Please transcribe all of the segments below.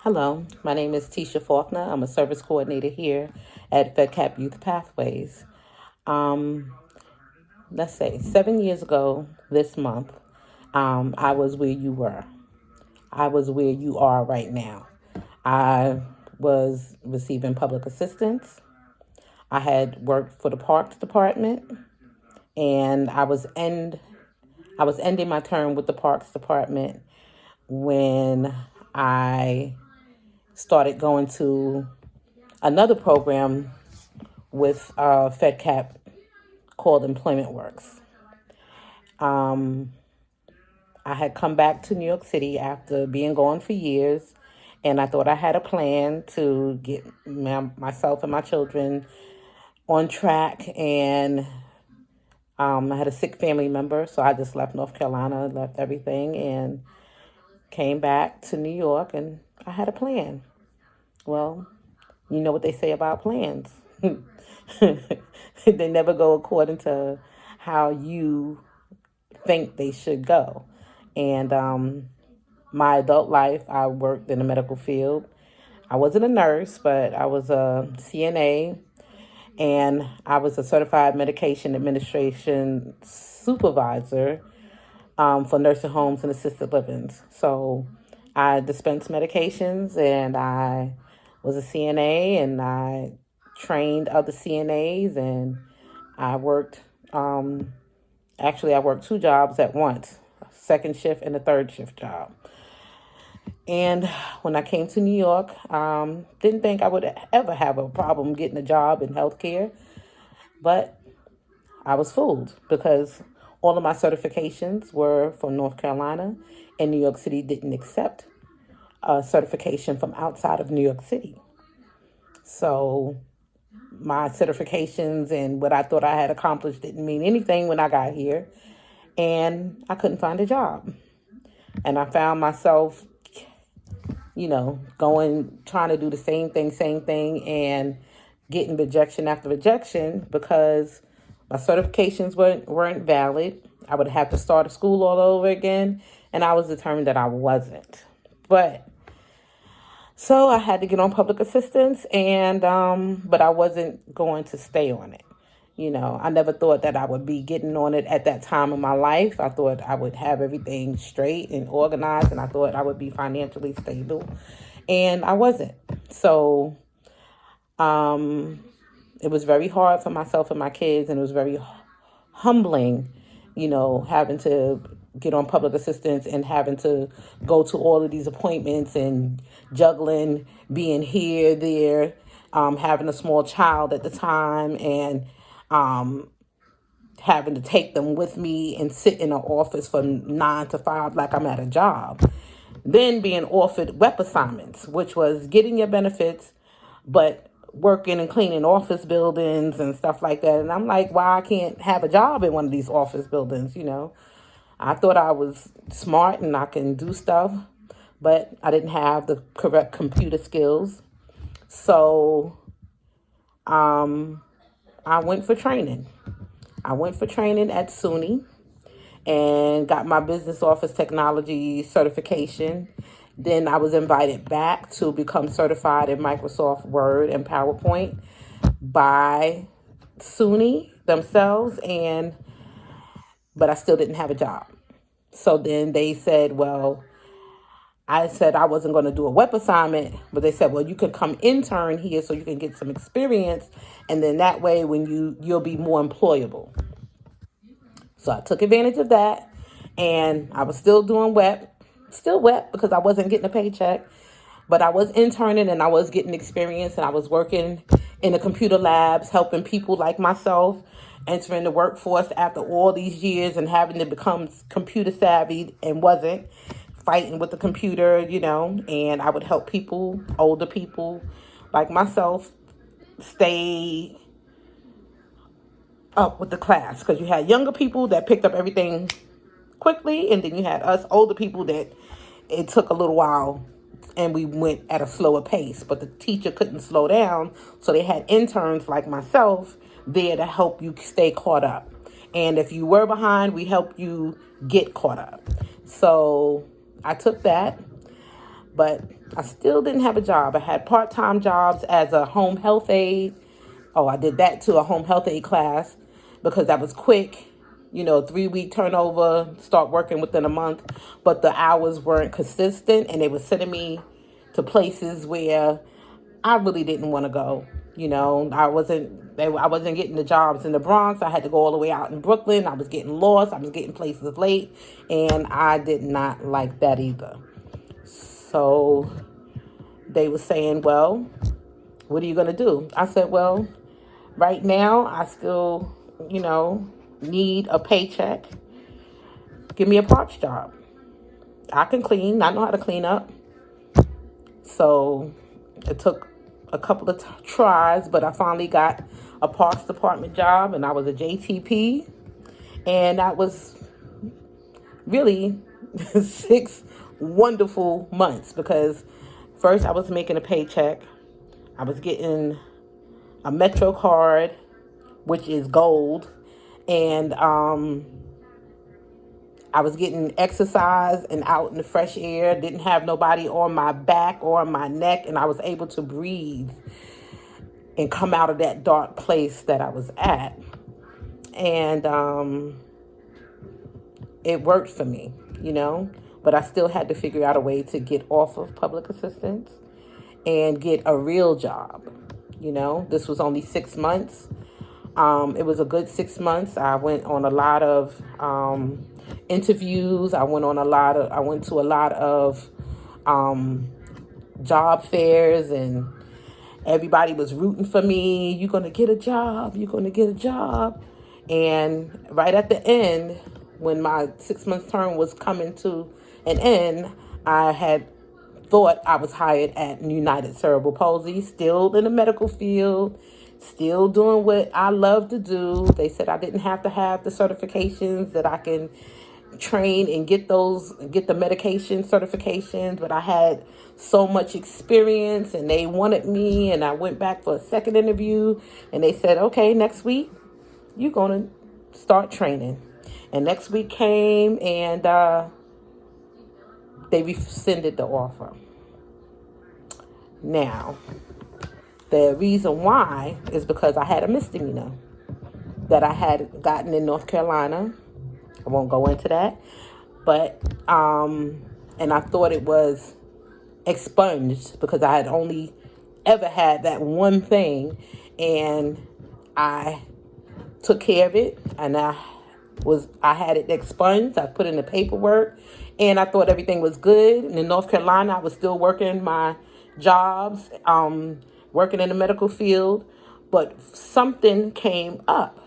Hello, my name is Tisha Faulkner. I'm a service coordinator here at FedCap Youth Pathways. Um, let's say 7 years ago this month, I was where you were. I was where you are right now. I was receiving public assistance. I had worked for the Parks Department, and I was ending my term with the Parks Department when I started going to another program with FedCap called Employment Works. Um, I had come back to New York City after being gone for years, and I thought I had a plan to get myself and my children on track. And I had a sick family member, so I just left North Carolina, left everything, and came back to New York, and I had a plan. Well, you know what they say about plans. They never go according to how you think they should go. And my adult life, I worked in the medical field. I wasn't a nurse, but I was a CNA, and I was a certified medication administration supervisor for nursing homes and assisted livings. So I dispensed medications, and I was a CNA, and I trained other CNAs, and I worked. Actually, I worked two jobs at once, a second shift and a third shift job. And when I came to New York, didn't think I would ever have a problem getting a job in healthcare, but I was fooled because all of my certifications were from North Carolina, and New York City didn't accept a certification from outside of New York City. So my certifications and what I thought I had accomplished didn't mean anything when I got here, and I couldn't find a job. And I found myself, trying to do the same thing, and getting rejection after rejection because my certifications weren't valid. I would have to start a school all over again, and I was determined that I wasn't. But so I had to get on public assistance, and but I wasn't going to stay on it. I never thought that I would be getting on it at that time of my life. I thought I would have everything straight and organized, and I thought I would be financially stable, and I wasn't. So it was very hard for myself and my kids, and it was very humbling, having to get on public assistance and having to go to all of these appointments and juggling being here, there, having a small child at the time, and having to take them with me and sit in an office from 9 to 5 like I'm at a job. Then being offered WEP assignments, which was getting your benefits, but working and cleaning office buildings and stuff like that. And I'm like, why I can't have a job in one of these office buildings? I thought I was smart and I can do stuff, but I didn't have the correct computer skills. So I went for training. I went for training at SUNY and got my business office technology certification. Then I was invited back to become certified in Microsoft Word and PowerPoint by SUNY themselves, but I still didn't have a job. So then they said, well, I said I wasn't going to do a WEP assignment, but they said, well, you could come intern here so you can get some experience, and then that way when you'll be more employable. So I took advantage of that, and I was still doing still WEP because I wasn't getting a paycheck, but I was interning and I was getting experience, and I was working in the computer labs, helping people like myself entering the workforce after all these years and having to become computer savvy and wasn't fighting with the computer, and I would help people, older people like myself, stay up with the class because you had younger people that picked up everything quickly, and then you had us older people that it took a little while and we went at a slower pace, but the teacher couldn't slow down, so they had interns like myself there to help you stay caught up, and if you were behind, we helped you get caught up. So I took that, but I still didn't have a job. I had part-time jobs as a home health aide. Oh, I did that too, a home health aide class, because that was quick. 3-week turnover, start working within a month. But the hours weren't consistent, and they were sending me to places where I really didn't want to go. I wasn't getting the jobs in the Bronx. I had to go all the way out in Brooklyn. I was getting lost. I was getting places late, and I did not like that either. So they were saying, well, what are you going to do? I said, well, right now I still, need a paycheck. Give me a parts job. I can clean. I know how to clean up. So it took a couple of tries, but I finally got a parts department job, and I was a JTP. And that was really 6 wonderful months, because first I was making a paycheck. I was getting a Metro card, which is gold, and I was getting exercise and out in the fresh air. Didn't have nobody on my back or on my neck, and I was able to breathe and come out of that dark place that I was at. And it worked for me, but I still had to figure out a way to get off of public assistance and get a real job. This was only 6 months. It was a good 6 months. I went on a lot of interviews. I went to a lot of job fairs, and everybody was rooting for me. You're going to get a job. You're going to get a job. And right at the end, when my 6 month term was coming to an end, I had thought I was hired at United Cerebral Palsy, still in the medical field, still doing what I love to do. They said I didn't have to have the certifications, that I can train and get the medication certifications, but I had so much experience, and they wanted me, and I went back for a second interview, and they said, okay, next week you're going to start training. And next week came, and they rescinded the offer. Now, the reason why is because I had a misdemeanor that I had gotten in North Carolina. I won't go into that. But, and I thought it was expunged because I had only ever had that one thing, and I took care of it, and I had it expunged. I put in the paperwork, and I thought everything was good. And in North Carolina, I was still working my jobs, working in the medical field, but something came up.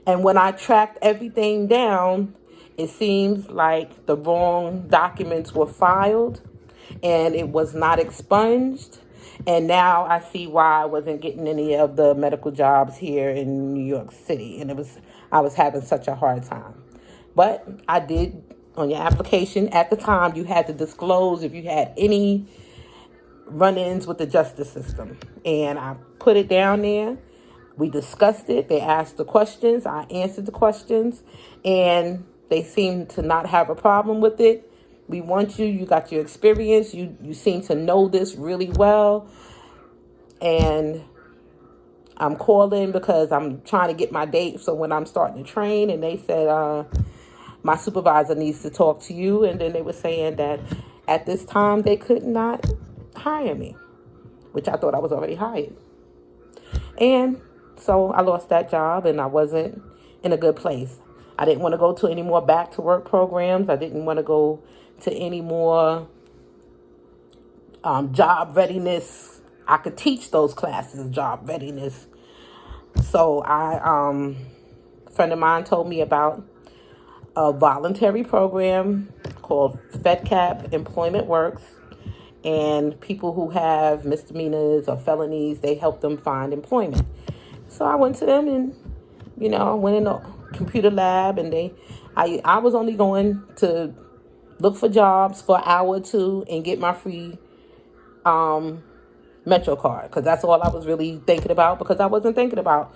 And when I tracked everything down, it seems like the wrong documents were filed, and it was not expunged. And now I see why I wasn't getting any of the medical jobs here in New York City. And I was having such a hard time. But I did, on your application at the time, you had to disclose if you had any run-ins with the justice system. And I put it down there. We discussed it. They asked the questions. I answered the questions. And they seemed to not have a problem with it. We want you. You got your experience. You seem to know this really well. And I'm calling because I'm trying to get my date so when I'm starting to train. And they said, my supervisor needs to talk to you. And then they were saying that at this time they could not hire me, which I thought I was already hired. And so I lost that job, and I wasn't in a good place. I didn't want to go to any more back to work programs. I didn't want to go to any more job readiness. I could teach those classes, job readiness. So a friend of mine told me about a voluntary program called FedCap Employment Works. And people who have misdemeanors or felonies, they help them find employment. So I went to them, and, I went in the computer lab, and I was only going to look for jobs for an hour or two and get my free Metro card, because that's all I was really thinking about, because I wasn't thinking about,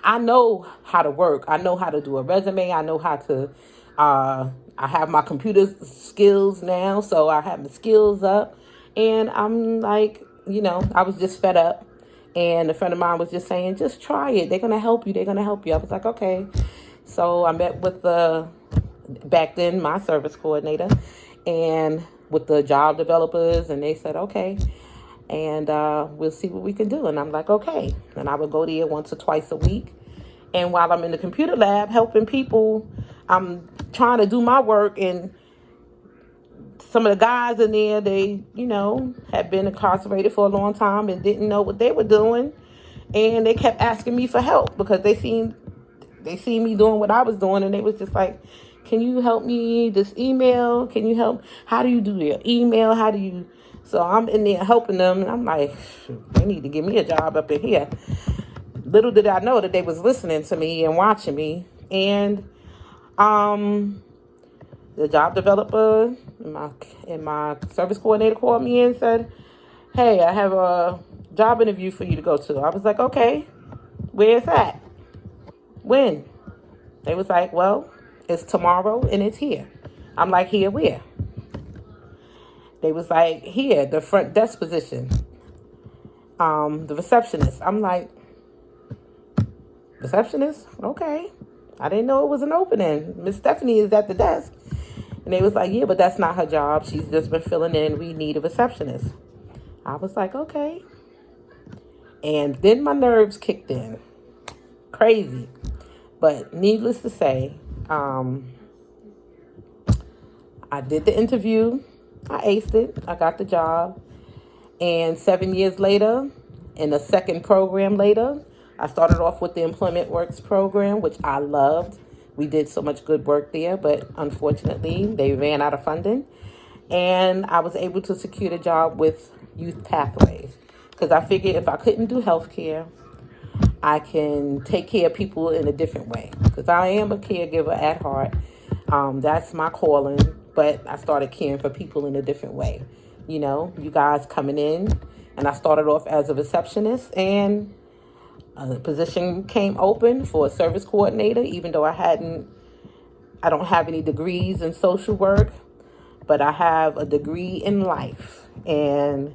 I know how to work. I know how to do a resume. I know how to, I have my computer skills now, so I have my skills up. And I'm like, I was just fed up. And a friend of mine was just saying, just try it. They're going to help you. They're going to help you. I was like, okay. So I met with back then, my service coordinator, and with the job developers, and they said, okay, and we'll see what we can do. And I'm like, okay. And I would go there once or twice a week. And while I'm in the computer lab helping people, I'm trying to do my work. And some of the guys in there, they, had been incarcerated for a long time and didn't know what they were doing. And they kept asking me for help because they seen me doing what I was doing. And they was just like, can you help me this email? Can you help? How do you do your email? How do you? So I'm in there helping them. And I'm like, they need to give me a job up in here. Little did I know that they was listening to me and watching me. And the job developer and my service coordinator called me and said, hey, I have a job interview for you to go to. I was like, okay, where's that? When? They was like, well, it's tomorrow and it's here. I'm like, here, where? They was like, here, the front desk position. The receptionist. I'm like, receptionist? Okay. I didn't know it was an opening. Miss Stephanie is at the desk. And they was like, yeah, but that's not her job. She's just been filling in. We need a receptionist. I was like, okay. And then my nerves kicked in. Crazy. But needless to say, I did the interview. I aced it. I got the job. And 7 years later, in the second program later, I started off with the Employment Works program, which I loved. We did so much good work there, but unfortunately, they ran out of funding. And I was able to secure a job with Youth Pathways because I figured if I couldn't do healthcare, I can take care of people in a different way because I am a caregiver at heart. That's my calling, but I started caring for people in a different way. You guys coming in, and I started off as a receptionist, and a position came open for a service coordinator, even though I don't have any degrees in social work, but I have a degree in life. And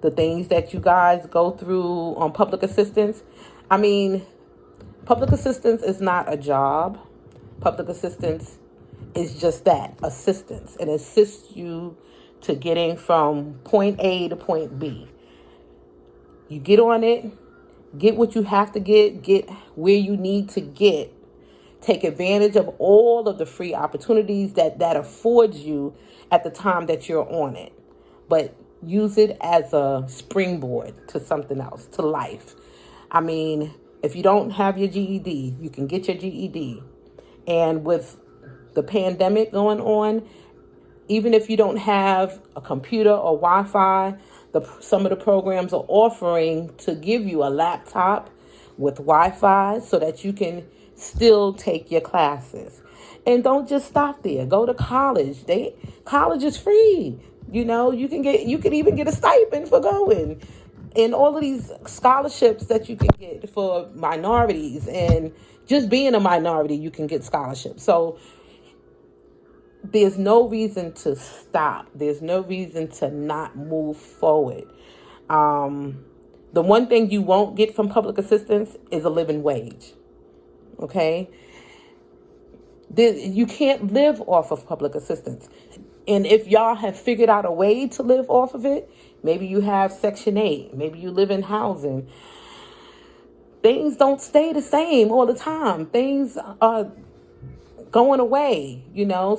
the things that you guys go through on public assistance, public assistance is not a job. Public assistance is just that, assistance. It assists you to getting from point A to point B. You get on it, get what you have to get where you need to get. Take advantage of all of the free opportunities that affords you at the time that you're on it. But use it as a springboard to something else, to life. If you don't have your GED, you can get your GED. And with the pandemic going on, even if you don't have a computer or Wi-Fi, some of the programs are offering to give you a laptop with Wi-Fi so that you can still take your classes. And don't just stop there. Go to college. College is free. You can even get a stipend for going. And all of these scholarships that you can get for minorities, and just being a minority, you can get scholarships. So there's no reason to stop. There's no reason to not move forward. The one thing you won't get from public assistance is a living wage. Okay? You can't live off of public assistance. And if y'all have figured out a way to live off of it, maybe you have Section 8, maybe you live in housing. Things don't stay the same all the time. Things are going away,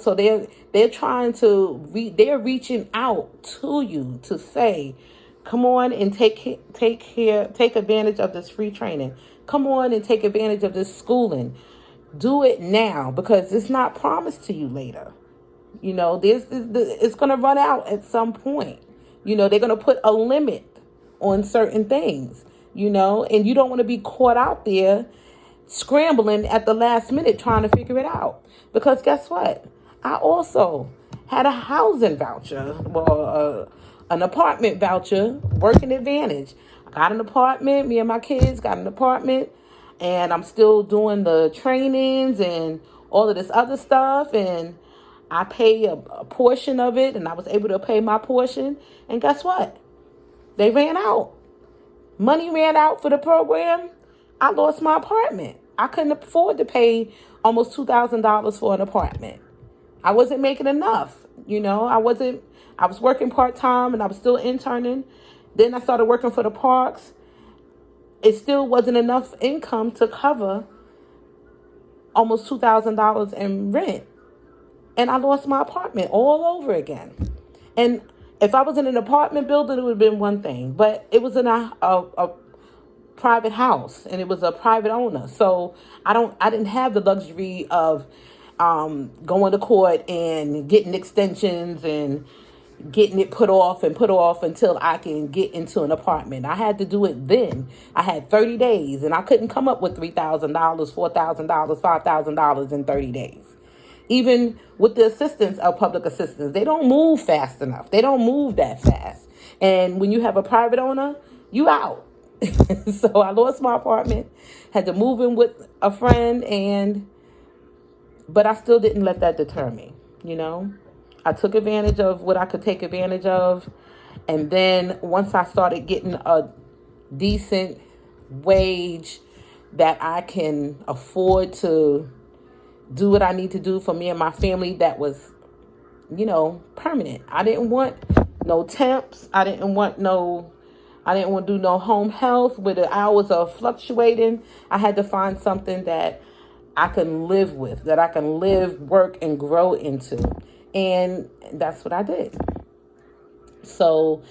so they're trying to they're reaching out to you to say, come on and take advantage of this free training. Come on and take advantage of this schooling. Do it now because it's not promised to you later. It's going to run out at some point. They're going to put a limit on certain things, and you don't want to be caught out there scrambling at the last minute trying to figure it out. Because guess what? I also had a housing voucher, an apartment voucher, working advantage. I got an apartment, me and my kids got an apartment, and I'm still doing the trainings and all of this other stuff. And I pay a portion of it, and I was able to pay my portion. And guess what? They ran out. Money ran out for the program. I lost my apartment. I couldn't afford to pay almost $2,000 for an apartment. I wasn't making enough. I was working part-time and I was still interning. Then I started working for the parks. It still wasn't enough income to cover almost $2,000 in rent. And I lost my apartment all over again. And if I was in an apartment building, it would have been one thing. But it was in a private house, and it was a private owner. So I didn't have the luxury of going to court and getting extensions and getting it put off until I can get into an apartment. I had to do it then. I had 30 days, and I couldn't come up with $3,000, $4,000, $5,000 in 30 days. Even with the assistance of public assistance, they don't move fast enough. They don't move that fast. And when you have a private owner, you out. So I lost my apartment, had to move in with a friend, but I still didn't let that deter me. I took advantage of what I could take advantage of. And then once I started getting a decent wage that I can afford to do what I need to do for me and my family, that was, permanent. I didn't want no temps. I didn't want to do no home health where the hours are fluctuating. I had to find something that I can live with, that I can live, work, and grow into. And that's what I did. So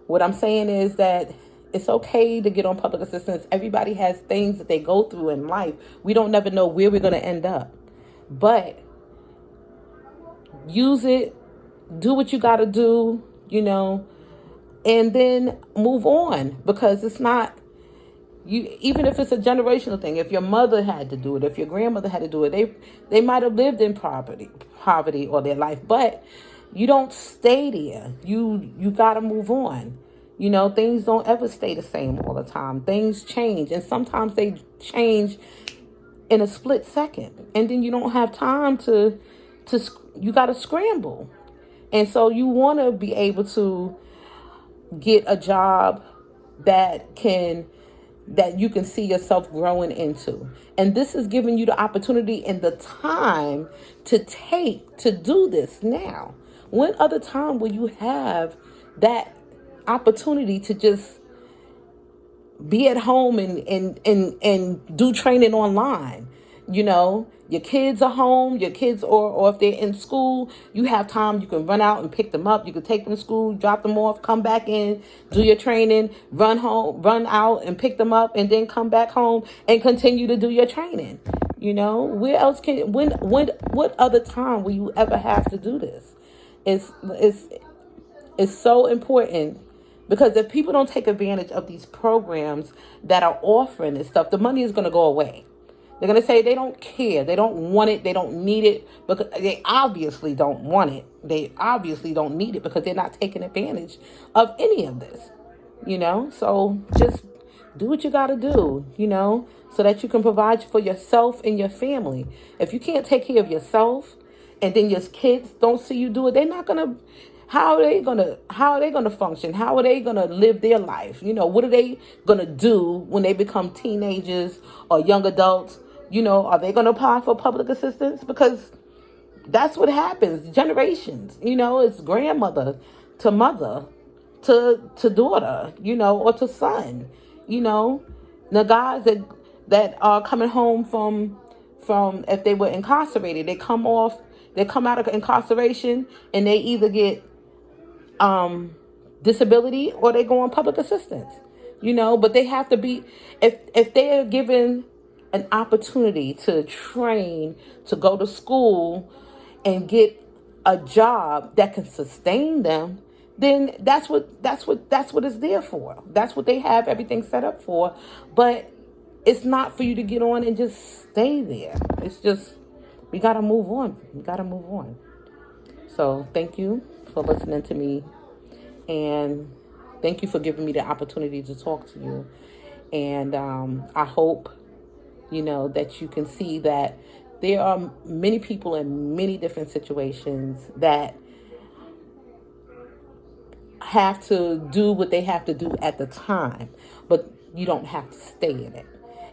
what I'm saying is that it's okay to get on public assistance. Everybody has things that they go through in life. We don't never know where we're going to end up. But use it, do what you got to do, and then move on, because it's not even if it's a generational thing. If your mother had to do it, if your grandmother had to do it, they might have lived in poverty all their life, but you don't stay there. You got to move on. Things don't ever stay the same all the time. Things change, and sometimes they change in a split second, and then you don't have time to you got to scramble. And so you want to be able to get a job that you can see yourself growing into. And this is giving you the opportunity and the time to do this now. When other time will you have that opportunity to just be at home and do training online? Your kids are home, or if they're in school, you have time. You can run out and pick them up. You can take them to school, drop them off, come back in, do your training, run out and pick them up, and then come back home and continue to do your training. Where else what other time will you ever have to do this? It's so important, because if people don't take advantage of these programs that are offering this stuff, the money is going to go away. They're going to say they don't care. They don't want it. They don't need it, because they obviously don't want it. They obviously don't need it, because they're not taking advantage of any of this, So just do what you got to do, so that you can provide for yourself and your family. If you can't take care of yourself, and then your kids don't see you do it, they're not going to. How are they gonna function? How are they gonna live their life? What are they gonna do when they become teenagers or young adults? Are they gonna apply for public assistance? Because that's what happens. Generations. It's grandmother to mother to daughter. Or to son. The guys that are coming home from if they were incarcerated, they come out of incarceration, and they either get disability or they go on public assistance, but they have to be, if they are given an opportunity to train, to go to school and get a job that can sustain them, then that's what it's there for. That's what they have everything set up for. But it's not for you to get on and just stay there. It's just, we got to move on. So thank you for listening to me, and thank you for giving me the opportunity to talk to you. And I hope, that you can see that There are many people in many different situations that have to do what they have to do at the time, but you don't have to stay in it.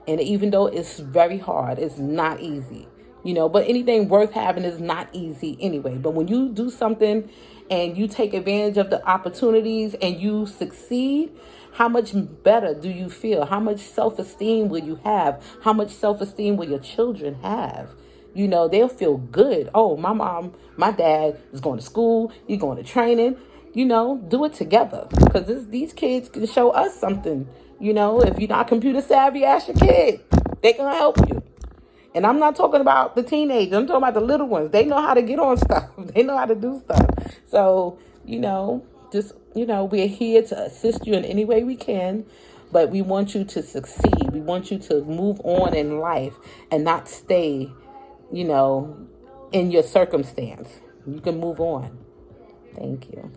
And even though it's very hard, it's not easy, but anything worth having is not easy anyway. But when you do something and you take advantage of the opportunities and you succeed, how much better do you feel? How much self-esteem will you have? How much self-esteem will your children have? They'll feel good. Oh, my mom, my dad is going to school, he's going to training. Do it together, because these kids can show us something. If you're not computer savvy, ask your kid. They can help you. And I'm not talking about the teenagers. I'm talking about the little ones. They know how to get on stuff. They know how to do stuff. So, we're here to assist you in any way we can, but we want you to succeed. We want you to move on in life and not stay, in your circumstance. You can move on. Thank you.